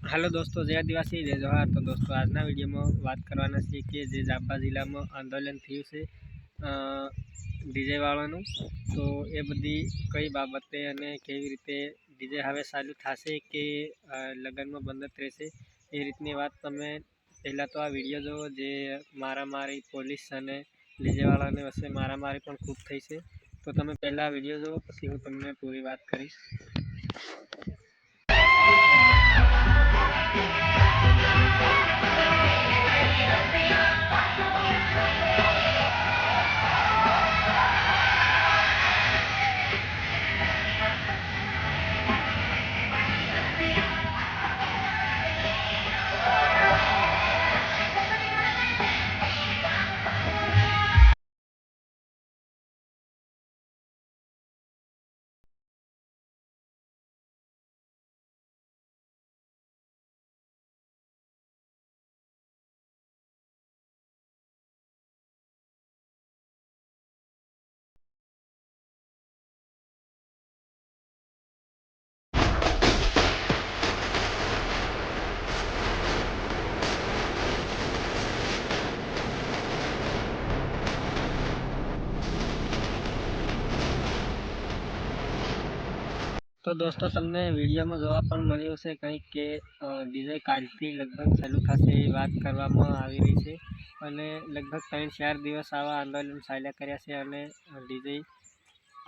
Hello दोस्तों, जय आदिवासी जय जोहार। तो दोस्तों आज वीडियो में बात करवाना छे कि जे जांबा जिला में आंदोलन थयुं छे डीजे वाळानुं, तो ए बधी कई बाबते अने केवी रीते डीजे हवे चालू थशे के लगन में बंद ज रहेशे ए रीतनी वात तमे पहला तो आ विडियो जो जे मारामारी पोलीस अने डीजे वाळाने वच्चे मारामारी पण खूब थई छे। तो तमे पहला विडियो जो पछी हूँ तमने पूरी बात करीश। तो दोस्तों तमने विडियो में जोवा पण मळ्युं छे कंईक के डीजे कालथी लगभग चालू थशे एवी वात करवामां आवी रही छे अने लगभग 3-4 दिवस आवा आंदोलन चाल्या कर्या छे अने डीजे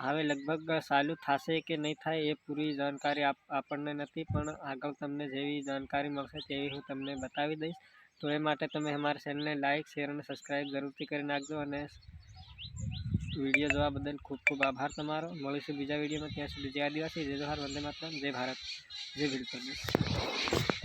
हवे लगभग चालू थशे के नहीं थाय ए पूरी जानकारी आपणने नथी, पण आगळ तमने जेवी जानकारी मळशे तेवी हूँ तमने बतावी दईश। तो ए माटे तमे अमारा चेनलने लाइक शेर अने सब्सक्राइब जरूरथी करी नाखजो अने वीडियो जोवा बदल खूब खूब आभार तमारो। मळीशुं बीजा विडियो में, त्यां सुधी जय आदिवासी जय जोहार, वंदे मातरम, जय भारत, जय भील प्रदेश।